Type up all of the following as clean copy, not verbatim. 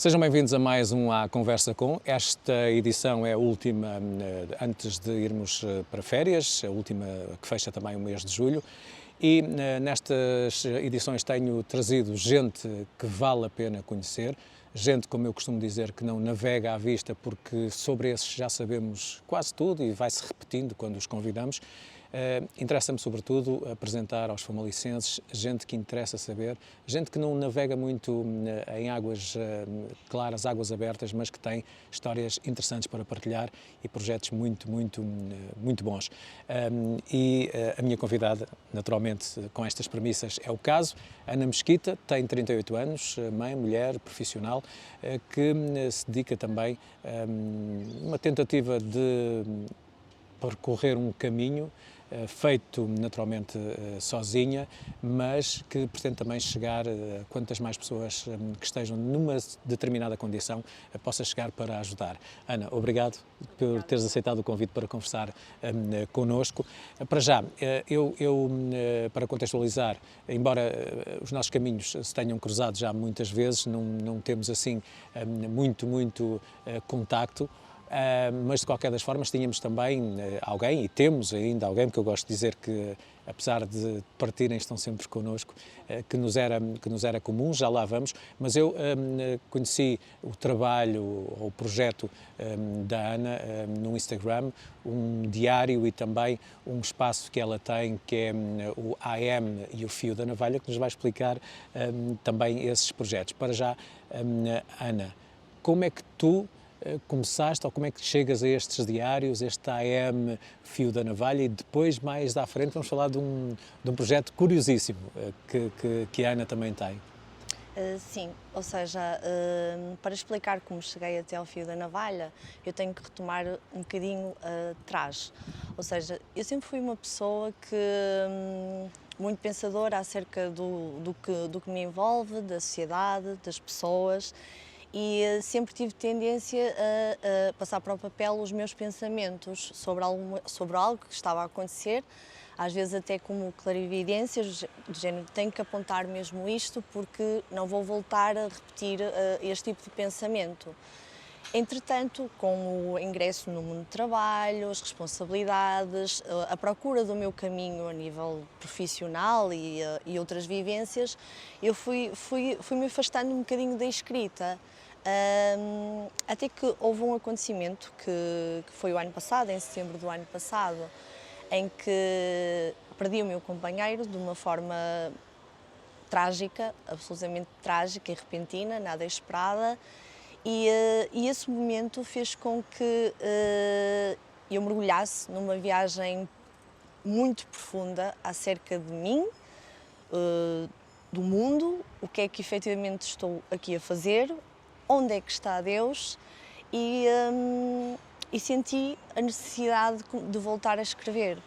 Sejam bem-vindos a mais um À Conversa Com. Esta edição é a última antes de irmos para férias, a última que fecha também o mês de julho. E nestas edições tenho trazido gente que vale a pena conhecer, gente, como eu costumo dizer, que não navega à vista, porque sobre esses já sabemos quase tudo e vai-se repetindo quando os convidamos. Interessa-me, sobretudo, apresentar aos famalicenses gente que interessa saber, gente que não navega muito em águas claras, águas abertas, mas que tem histórias interessantes para partilhar e projetos muito bons. E a minha convidada, naturalmente, com estas premissas, é o caso. Ana Mesquita tem 38 anos, mãe, mulher, profissional, que se dedica também a uma tentativa de percorrer um caminho feito naturalmente sozinha, mas que pretende também chegar a quantas mais pessoas que estejam numa determinada condição possa chegar para ajudar. Ana, obrigado por teres aceitado o convite para conversar connosco. Para já, para contextualizar, embora os nossos caminhos se tenham cruzado já muitas vezes, não temos assim muito contacto. Mas de qualquer das formas tínhamos também alguém, e temos ainda alguém, porque eu gosto de dizer que apesar de partirem estão sempre connosco, que nos era comum, já lá vamos, mas eu conheci o trabalho ou o projeto da Ana no Instagram, um diário e também um espaço que ela tem, que é o AM e o Fio da Navalha, que nos vai explicar também esses projetos. Para já, Ana, como é que tu começaste, ou como é que chegas a estes diários, este AM Fio da Navalha, e depois, mais à frente, vamos falar de um projeto curiosíssimo que a Ana também tem. Sim, ou seja, para explicar como cheguei até ao Fio da Navalha, eu tenho que retomar um bocadinho atrás. Ou seja, eu sempre fui uma pessoa que muito pensadora acerca do que me envolve, da sociedade, das pessoas, e sempre tive tendência a passar para o papel os meus pensamentos sobre algo que estava a acontecer, às vezes até como clarividências, do género, tenho que apontar mesmo isto porque não vou voltar a repetir este tipo de pensamento. Entretanto, com o ingresso no mundo do trabalho, as responsabilidades, a procura do meu caminho a nível profissional e outras vivências, eu fui-me afastando um bocadinho da escrita. Até que houve um acontecimento que foi o ano passado, em setembro do ano passado, em que perdi o meu companheiro de uma forma trágica, absolutamente trágica e repentina, nada esperada, e esse momento fez com que eu mergulhasse numa viagem muito profunda acerca de mim, do mundo, o que é que efetivamente estou aqui a fazer, onde é que está Deus, e senti a necessidade de voltar a escrever.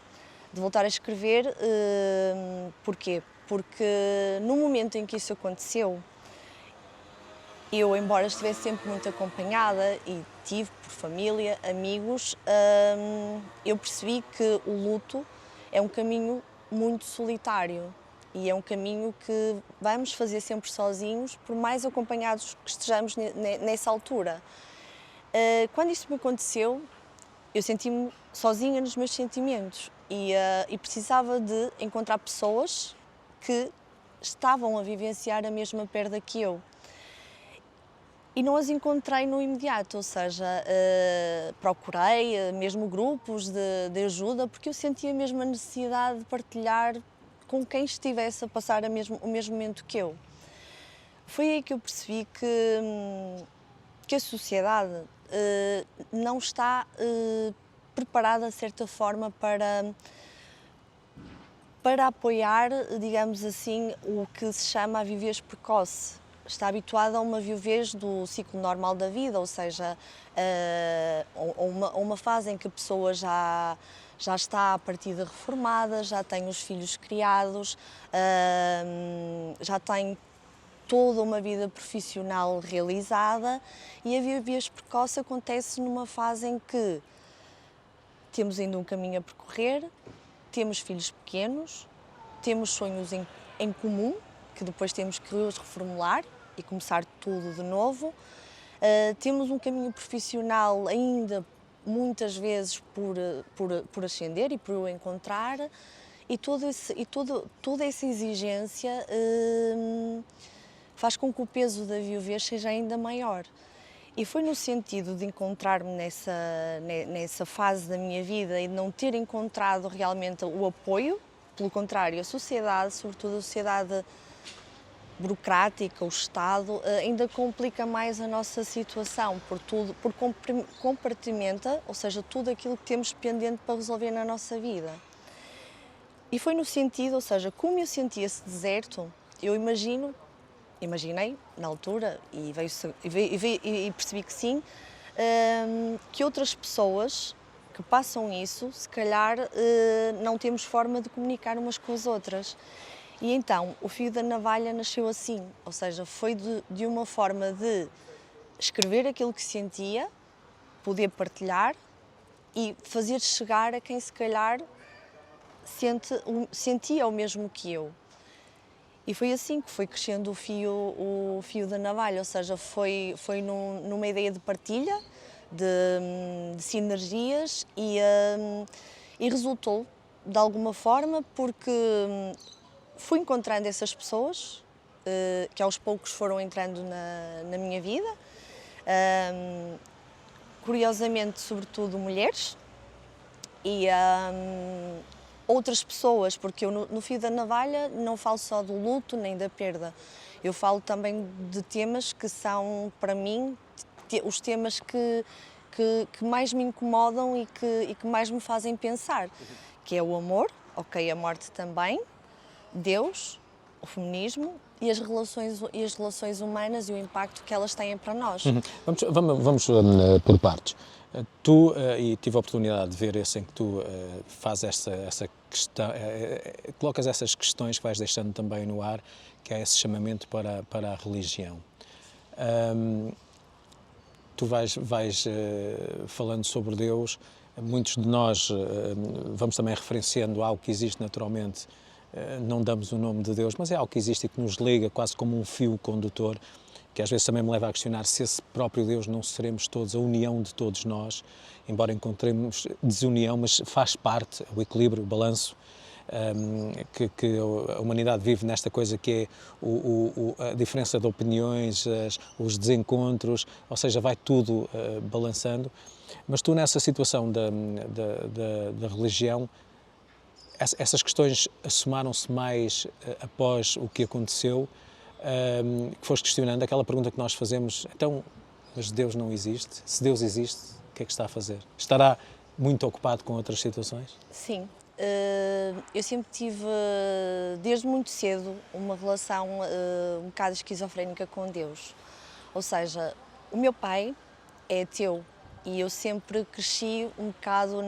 Porquê? Porque no momento em que isso aconteceu, eu, embora estivesse sempre muito acompanhada e tive por família, amigos, eu percebi que o luto é um caminho muito solitário e é um caminho que vamos fazer sempre sozinhos, por mais acompanhados que estejamos nessa altura. Quando isso me aconteceu, eu senti-me sozinha nos meus sentimentos e precisava de encontrar pessoas que estavam a vivenciar a mesma perda que eu. E não as encontrei no imediato, ou seja, procurei mesmo grupos de ajuda, porque eu sentia mesmo a necessidade de partilhar com quem estivesse a passar o mesmo momento que eu. Foi aí que eu percebi que a sociedade não está preparada, de certa forma, para apoiar, digamos assim, o que se chama a viuvez precoce. Está habituada a uma viuvez do ciclo normal da vida, ou seja, a uma fase em que a pessoa já está à partida reformada, já tem os filhos criados, já tem toda uma vida profissional realizada, e a viuvez precoce acontece numa fase em que temos ainda um caminho a percorrer, temos filhos pequenos, temos sonhos em comum, que depois temos que os reformular e começar tudo de novo, Temos um caminho profissional ainda muitas vezes por ascender e por o encontrar, e toda essa exigência faz com que o peso da viuvez seja ainda maior. E foi no sentido de encontrar-me nessa fase da minha vida e de não ter encontrado realmente o apoio, pelo contrário, a sociedade, sobretudo a sociedade burocrática, o Estado, ainda complica mais a nossa situação, porque compartimenta, ou seja, tudo aquilo que temos pendente para resolver na nossa vida. E foi no sentido, ou seja, como eu senti esse deserto, eu imaginei na altura e percebi que sim, que outras pessoas que passam isso, se calhar não temos forma de comunicar umas com as outras. E então o Fio da Navalha nasceu assim, ou seja, foi de uma forma de escrever aquilo que sentia, poder partilhar e fazer chegar a quem se calhar sentia o mesmo que eu. E foi assim que foi crescendo o fio da navalha, ou seja, foi numa ideia de partilha, de sinergias e resultou de alguma forma porque fui encontrando essas pessoas que aos poucos foram entrando na minha vida, curiosamente, sobretudo mulheres e outras pessoas, porque eu no Fio da Navalha não falo só do luto nem da perda, eu falo também de temas que são, para mim, os temas que mais me incomodam e que mais me fazem pensar, que é o amor, ok, a morte também, Deus, o feminismo e as relações humanas e o impacto que elas têm para nós. Vamos por partes. Tu, e tive a oportunidade de ver esse em que tu fazes essa questão, colocas essas questões que vais deixando também no ar, que é esse chamamento para a religião. Tu vais falando sobre Deus, muitos de nós vamos também referenciando algo que existe naturalmente, não damos o nome de Deus, mas é algo que existe e que nos liga quase como um fio condutor, que às vezes também me leva a questionar se esse próprio Deus não seremos todos, a união de todos nós, embora encontremos desunião, mas faz parte, o equilíbrio, o balanço, que a humanidade vive nesta coisa que é a diferença de opiniões, os desencontros, ou seja, vai tudo balançando. Mas tu nessa situação da religião, essas questões assomaram-se mais após o que aconteceu, que foste questionando aquela pergunta que nós fazemos, então, mas Deus não existe? Se Deus existe, o que é que está a fazer? Estará muito ocupado com outras situações? Sim, eu sempre tive, desde muito cedo, uma relação um bocado esquizofrénica com Deus. Ou seja, o meu pai é ateu e eu sempre cresci um bocado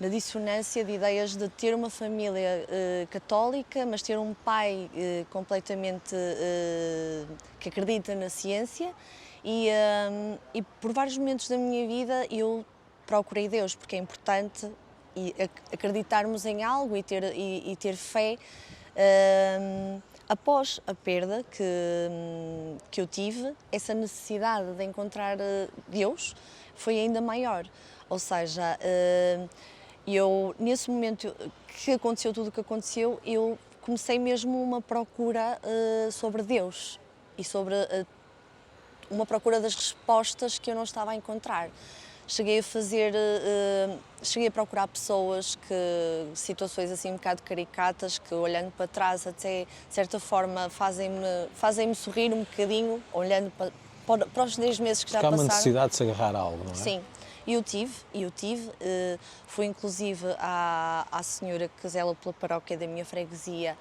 na dissonância de ideias de ter uma família católica, mas ter um pai completamente que acredita na ciência e por vários momentos da minha vida eu procurei Deus, porque é importante acreditarmos em algo e ter fé. Após a perda que eu tive, essa necessidade de encontrar Deus foi ainda maior. Ou seja, eu, nesse momento que aconteceu tudo o que aconteceu, eu comecei mesmo uma procura sobre Deus e sobre uma procura das respostas que eu não estava a encontrar. Cheguei a procurar pessoas situações assim um bocado caricatas, que olhando para trás até, de certa forma, fazem-me sorrir um bocadinho, olhando para os 10 meses que já passaram. Porque há uma necessidade de se agarrar a algo, não é? Sim, e eu tive. Fui inclusive à senhora que zela pela paróquia da minha freguesia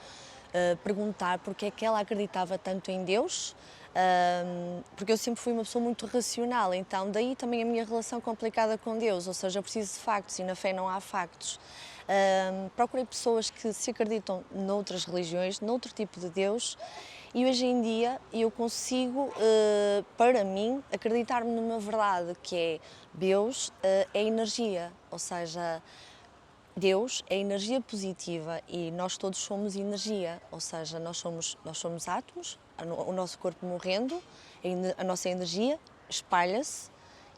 perguntar porque é que ela acreditava tanto em Deus, porque eu sempre fui uma pessoa muito racional, então daí também a minha relação complicada com Deus, ou seja, eu preciso de factos e na fé não há factos. Procurei pessoas que se acreditam noutras religiões, noutro tipo de Deus, e hoje em dia eu consigo, para mim, acreditar-me numa verdade que é Deus é energia, ou seja, Deus é energia positiva e nós todos somos energia, ou seja, nós somos átomos o nosso corpo morrendo, a nossa energia espalha-se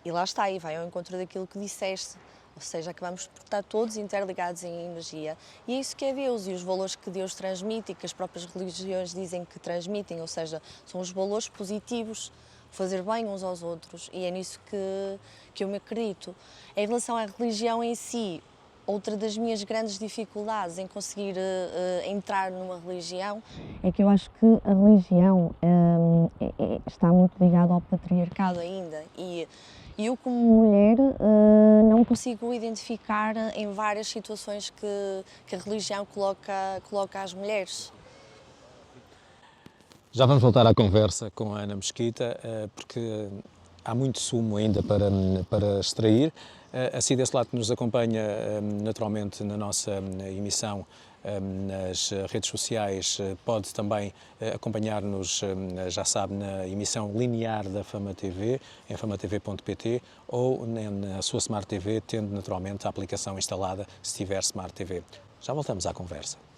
e lá está, e vai ao encontro daquilo que disseste. Ou seja, acabamos por estar todos interligados em energia. E é isso que é Deus e os valores que Deus transmite e que as próprias religiões dizem que transmitem, ou seja, são os valores positivos, fazer bem uns aos outros, e é nisso que eu me acredito. Em relação à religião em si, outra das minhas grandes dificuldades em conseguir entrar numa religião é que eu acho que a religião está muito ligada ao patriarcado ainda, e eu, como mulher, não consigo identificar em várias situações que a religião coloca as mulheres. Já vamos voltar à conversa com a Ana Mesquita, porque há muito sumo ainda para extrair. Assim, desse lado que nos acompanha naturalmente na nossa emissão nas redes sociais, pode também acompanhar-nos, já sabe, na emissão linear da Fama TV, em famatv.pt, ou na sua Smart TV, tendo naturalmente a aplicação instalada, se tiver Smart TV. Já voltamos à conversa.